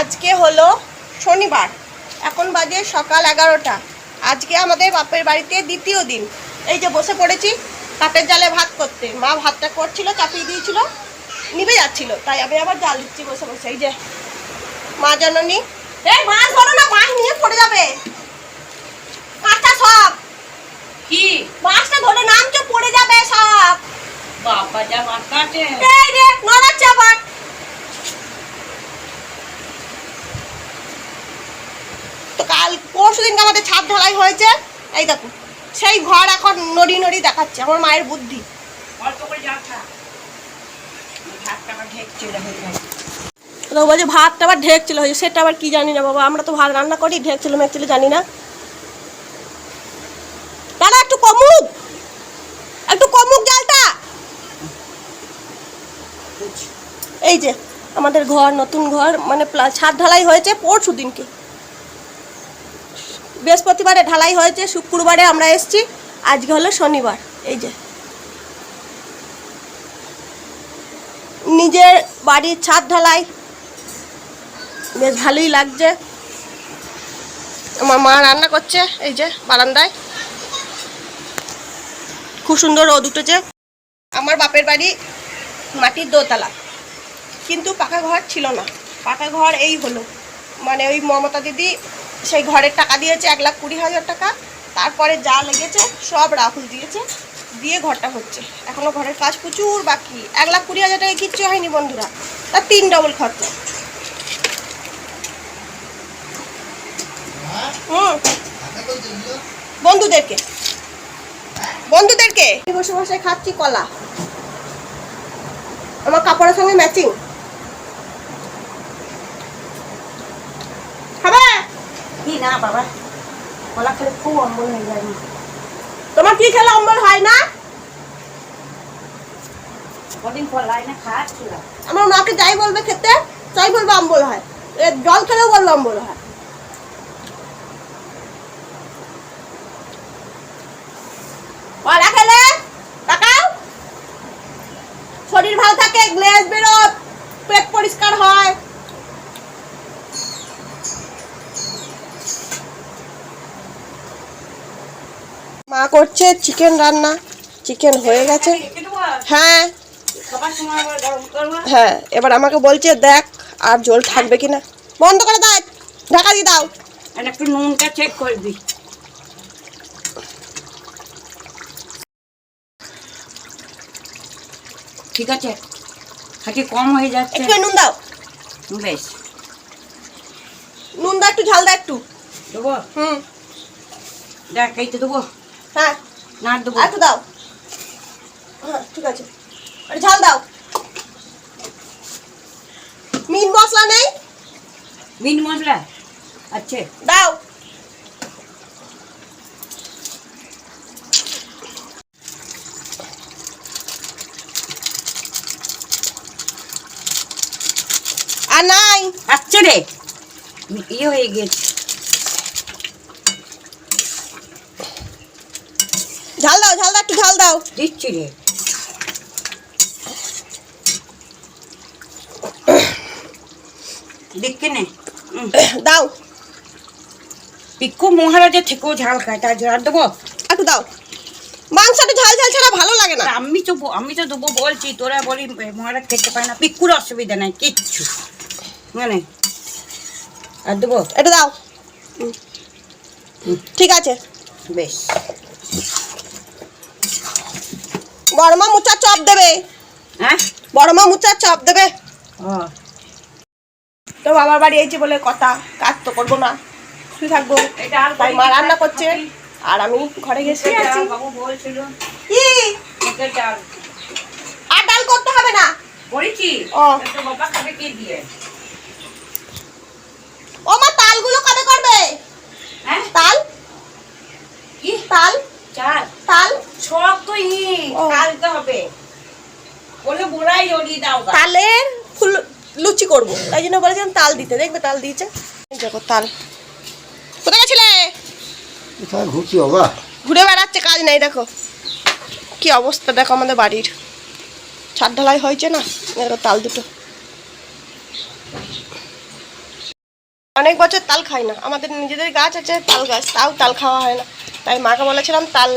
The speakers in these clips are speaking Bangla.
আজকে হলো শনিবার, এখন বাজে সকাল 11টা। আজকে আমাদের বাপের বাড়িতে দ্বিতীয় দিন। এই যে বসে পড়েছি কাঠের জালে ভাত করতে। মা ভাতটা করছিল, চাপিয়ে দিয়েছিল, নিভে যাচ্ছিল, তাই আমি আবার জাল দিচ্ছি বসে বসে। এই যে মা জননী, এই মাছ ধরো না, মাছ নিয়ে পড়ে যাবে। কাঁচা সব কি মাছটা ধরে নামছো, পড়ে যাবে সব। বাবা যা মাছ কাটে। এই রে নড়াচ্ছে আবার। তো কাল পরশু দিনকে আমাদের ছাদ ঢালাই হয়েছে, এই দেখো সেই ঘর এখন নড়ি নড়ি দেখাচ্ছে। আমার মায়ের বুদ্ধি। অল্প করে যা খা, ভাতটা আবার ঢেক চলে হয়ে যায়। তো বলছে ভাতটা আবার ঢেক ছিল হয়েছে, সেটা আবার কি জানি না বাবা। আমরা তো ভাত রান্না করি, ঢেক ছিল মেঘ ছিল জানি না। দাদা একটু কমুক, একটু কমুক জালটা। এই যে আমাদের ঘর, নতুন ঘর, মানে ছাদ ঢালাই হয়েছে পরশু দিনকে। বৃহস্পতিবারে ঢালাই হয়েছে, শুক্রবারে আমরা এসছি, আজকে হলো শনিবার। এই যে নিজের বাড়ির ছাদ ঢালাই, বেশ ভালোই লাগছে। আমার মা রান্না করছে এই যে বারান্দায়, খুব সুন্দর রোদ উঠেছে। আমার বাপের বাড়ি মাটির দোতলা, কিন্তু পাকা ঘর ছিল না। পাকা ঘর এই হলো, মানে ওই মমতা দিদি সেই ঘরের টাকা দিয়েছে 1,20,000 টাকা। তারপরে যা লেগেছে সব রাহুল দিয়েছে, দিয়ে ঘরটা হচ্ছে। এখনো ঘরের কাজ প্রচুর বাকি। 1,20,000 টাকা কিচ্ছু হয়নি বন্ধুরা, তার 3 ডবল খরচা। বন্ধুদেরকে বসে বসে খাচ্ছি কলা, আমার কাপড়ের সঙ্গে ম্যাচিং। খাবে কি না বাবা, কলা খেলে খুব অম্বল হয়ে যায়। তোমার কি খেলে অম্বল হয় না? কদিন পর লাইনে খাচ্ছিলাম। আমার মাকে যাই বলবে খেতে, তাই বলবে অম্বল হয়। জল খেলেও বলবে অম্বল হয়। কলা খেলে তাকাও, শরীর ভালো থাকে, গ্লেজ বেরো, পেট পরিষ্কার হয়। মা করছে চিকেন রান্না, চিকেন হয়ে গেছে। হ্যাঁ হ্যাঁ, এবার আমাকে বলছে দেখ আর জল থাকবে কিনা। বন্ধ করে দাও, ঢাকা দিয়ে দাও। আর একটু নুনটা চেক করবি। ঠিক আছে, খাটি কম হয়ে যাচ্ছে। একটু নুন দাও, বেশ নুন দাও, একটু ঝাল দাও একটু। দেবো? দেখ এই তো দেবো। হ্যাঁ না দেবো? একটু দাও। হ্যাঁ ঠিক আছে, আর ঝাল দাও। মিট মশলা নেই? মিট মশলা আচ্ছা দাও। আর নাই আচ্ছা রে, ইয়ে হয়ে গেছে। ঝাল দাও, ঝাল দাও, একটু ঝাল দাও। দিচ্ছি রে। দেখে নে দাও পিকু মহারাজের থেকেও ঝাল খায়, তাই ঝাল দেবো? একটু দাও। মাংসটা ঝাল ঝাল ছাড়া ভালো লাগে না। আমি তো দেবো বলছি, তোরা বলি মহারাজ খেতে পায় না। পিকুর অসুবিধা নাই কিচ্ছু, মানে আর দেবো? এটা দাও। ঠিক আছে বেশ। বড় মা মুচার চপ দেবে। হ্যাঁ বড় মা মুচার চপ দেবে। ও তো বাবার বাড়ি এইছে বলে কথা, কাজ তো করবো না, শুয়ে থাকবো। তাই মা রান্না করছে আর আমি ঘরে গেছি। বাবু বলছিল কি ডাল আর ডাল করতে হবে না। করেছি। ও বাবা খাবে কি দিয়ে? ও মা তালগুলো কবে করবে? হ্যাঁ তাল কি তাল চাল তাল সব তো ও। কালতে হবে বলে বোড়াই জড়িয়ে দাও। তালের ফুল লুচি করবো, তাই জন্য বলেছিলাম তাল দিতে। দেখবে তাল দিয়েছে। দেখো তাল। কোথায় গেছিলে? ঘুরছি বাবা, ঘুরে বেড়াচ্ছে, কাজ নেই। দেখো কি অবস্থা, দেখো আমাদের বাড়ির ছাদ ঢালাই হয়েছে না, দেখো তাল দুটো। অনেক বছর তাল খাই না, আমাদের নিজেদের গাছ আছে তাল গাছ, তাও তাল খাওয়া হয় না। তাই মাকে বলেছিলাম তাল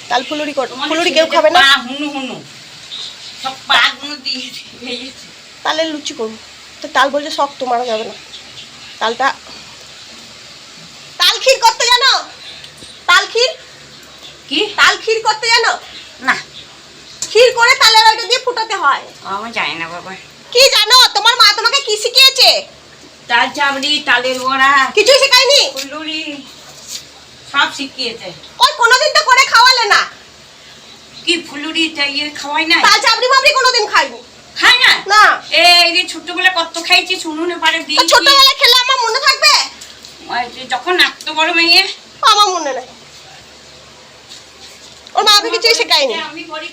তাল ফুলুরি কর, ফুলুরি কেউ খাবে না, তালের লুচি করবো। তো তাল বলছে শক্ত, মারা যাবে না তালটা। তাল ক্ষীর করতে জানো? তাল ক্ষীর কি? তাল ক্ষীর করতে জানো? না, ক্ষীর করে তালের ওইটা দিয়ে ফুটাতে হয়। আমি জানি না বাবা। কি জানো? তোমার মা তোমাকে কি শিখিয়েছে? তাল চাবড়ি, তালের বড়া, কিছুই শেখায়নি? ফুলুরি সব শিখিয়েছে। ওই কোনোদিন তো করে খাওয়ালে না। কি ফুলুরি ইয়ে খাওয়াই না? তাল চাবড়ি মাবড়ি কোনোদিন খাইনি। খাই না? না। এই যে ছোটবেলা কত খাইছি, শুনুন পারে দিই। ছোটবেলায় খেলে আমার মনে থাকবে? যখন এত বড় মেয়ে, আমার মনে নাই। ওর মা কিছুই শেখায়নি।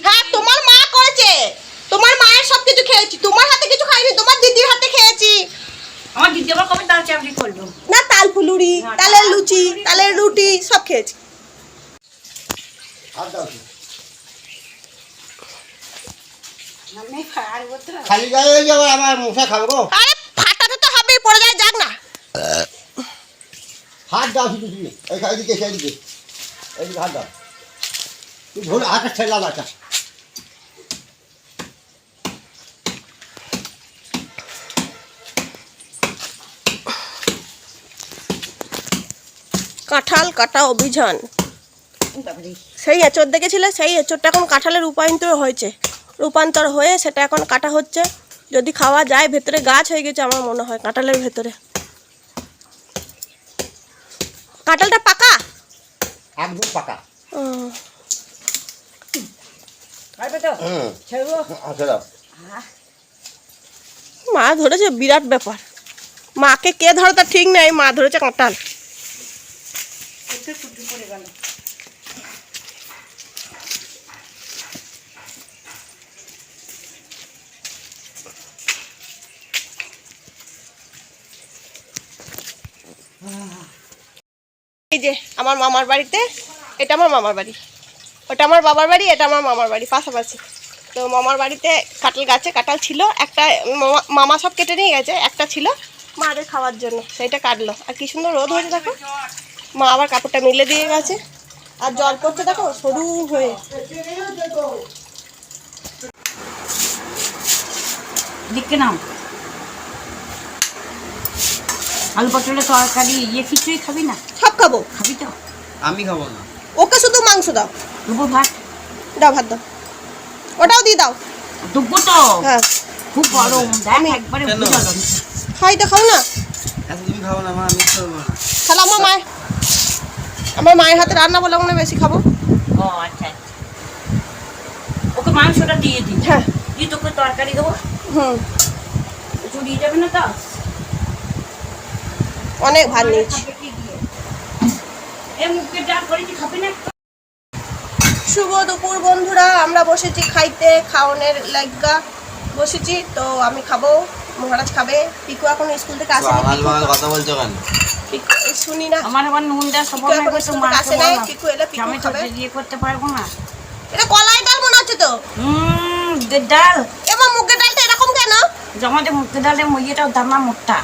হ্যাঁ, তোমার মা করেছে, তোমার মায়ের সবকিছু খেয়েছি, তোমার হাতে কিছু খাইনি, তোমার দিদির হাতে খেয়েছি। আমার দিদি আবার কবে তাল চাবড়ি করলো? না, তাল ফুলুরি, তালের লুচি, তালের রুটি সব খেয়েছি। খালি গায়ে যাবো, আমার মশা খাবো গো। আরে ফাটাতে তো হবে, পড়ে যায়, যাক না। হাত দাও শুধু তুমি, এইদিকে সেইদিকে, এইদিকে হাত দাও। তুই ধরে হাতটা ছেড়ে দাও বাচ্চা। কাঁঠাল কাটা অভিযান। সেই এঁচড় দেখেছিলে, সেই এঁচড়টা এখন কাঁঠালের রূপান্তর হয়ে সেটা এখন কাটা হচ্ছে। যদি খাওয়া যায়, ভেতরে গাছ হয়ে গেছে আমার মনে হয় কাঁঠালের ভেতরে। কাঁঠালটা পাকা? একদম পাকা। খাইবে তো? ছেড়বো? আচ্ছা দাও। মা ধরেছে, বিরাট ব্যাপার। মাকে কে ধরে তা ঠিক নেই, মা ধরেছে কাঁঠাল। পড়ে গেল। এই যে আমার মামার বাড়িতে, এটা আমার মামার বাড়ি, ওটা আমার বাবার বাড়ি, এটা আমার মামার বাড়ি পাশাপাশি। তো মামার বাড়িতে কাঁঠাল গাছে কাঁঠাল ছিল, একটা মামা সব কেটে নিয়ে গেছে, একটা ছিল মাদের খাওয়ার জন্য, সেইটা কাটলো। আর কি সুন্দর রোদ হয়েছে দেখো, মা আবার কাপড়টা মিলে দিয়ে গেছে। আর জল পড়ছে দেখো সরু হয়ে। দেখে নাও, আলু পটলের তরকারি ইয়ে কিছুই খাবি না? সব খাবো। খাবি তো? আমি খাবো না। ওকে শুধু মাংস দাও। দুপুর ভাত দাও, ভাত দাও, ওটাও দিয়ে দাও। দুপুর তো হ্যাঁ, খুব গরম, দেখ একবারে বুঝালো। খাই তো, খাও না। তুমি খাবো না মা, আমি খাবো না। তাহলে আমার মায়ের হাতে রান্না বলে মনে বেশি খাবো। ও আচ্ছা আচ্ছা, ওকে মাংসটা দিয়ে দিই। হ্যাঁ, দিয়ে তোকে তরকারি দেবো। চুরিয়ে যাবে না তো? অনেক ভাত নিয়েছি। মুখের ডাল করেছি, খাবি না? শুভ দুপুর বন্ধুরা, আমরা বসেছি খাইতে, খাওয়ানোর লাগা বসেছি। তো আমি খাবো, মহারাজ খাবে, পিকু এখন স্কুল থেকে আসে কথা বলছো কেন? শুনি না। আমার আবার নুন দেওয়া সব আসে নাই, পিকু এলে পিকু আমি তো খাবে। ইয়ে করতে পারবো না। এটা কলাই ডাল মনে হচ্ছে তো। মুগের ডাল। এবার মুগের ডালটা এরকম কেন? জমাতে মুগের ডালের ইয়েটাও দানা মোটা।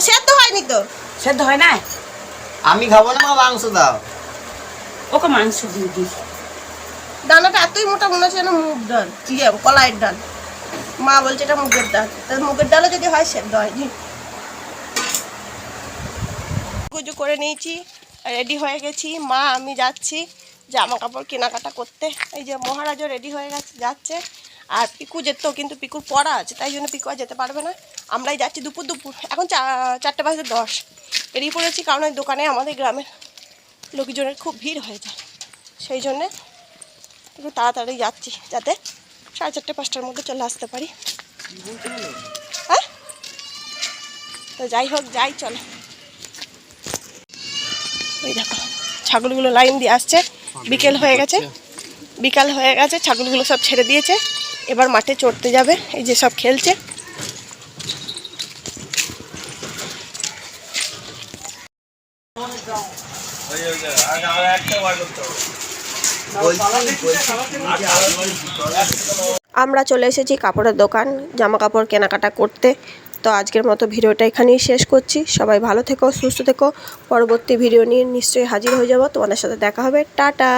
সেদ্ধ হয়নি তো। সেদ্ধ হয় না? আমি খাবো না মা, মাংস দাও। ওকে মাংস দিয়ে দিই। দানাটা এতই মোটা মনে হচ্ছে যেন মুগ ডাল, কলাইয়ের ডাল। মা বলছে এটা মুগের ডাল, তাহলে মুগের ডালও যদি হয় সেদ্ধ হয়নি। পুজো করে নিয়েছি, রেডি হয়ে গেছি। মা আমি যাচ্ছি জামা কাপড় কেনাকাটা করতে। এই যে মহারাজও রেডি হয়ে যাচ্ছে। আর পিকু যেত, কিন্তু পিকুর পড়া আছে, তাই জন্য পিকু আর যেতে পারবে না। আমরাই যাচ্ছি দুপুর এখন 4:10 বেরিয়ে পড়েছি। কারণ ওই দোকানে আমাদের গ্রামের লোকজনের খুব ভিড় হয়ে যায়, সেই জন্যে একটু তাড়াতাড়ি যাচ্ছি, যাতে 4:30-5টার মধ্যে চলে আসতে পারি। হ্যাঁ, তো যাই হোক, যাই চলো। ওই দেখো ছাগলগুলো লাইন দিয়ে আসছে, বিকাল হয়ে গেছে, ছাগলগুলো সব ছেড়ে দিয়েছে, এবার মাঠে চড়তে যাবে। এই যে সব খেলছে। আমরা চলে এসেছি কাপড়ের দোকান, জামা কাপড় কেনাকাটা করতে। তো আজকের মতো ভিডিওটা এখানেই শেষ করছি। সবাই ভালো থেকো, সুস্থ থেকো। পরবর্তী ভিডিও নিয়ে নিশ্চয়ই হাজির হয়ে যাব, তোমাদের সাথে দেখা হবে। টাটা।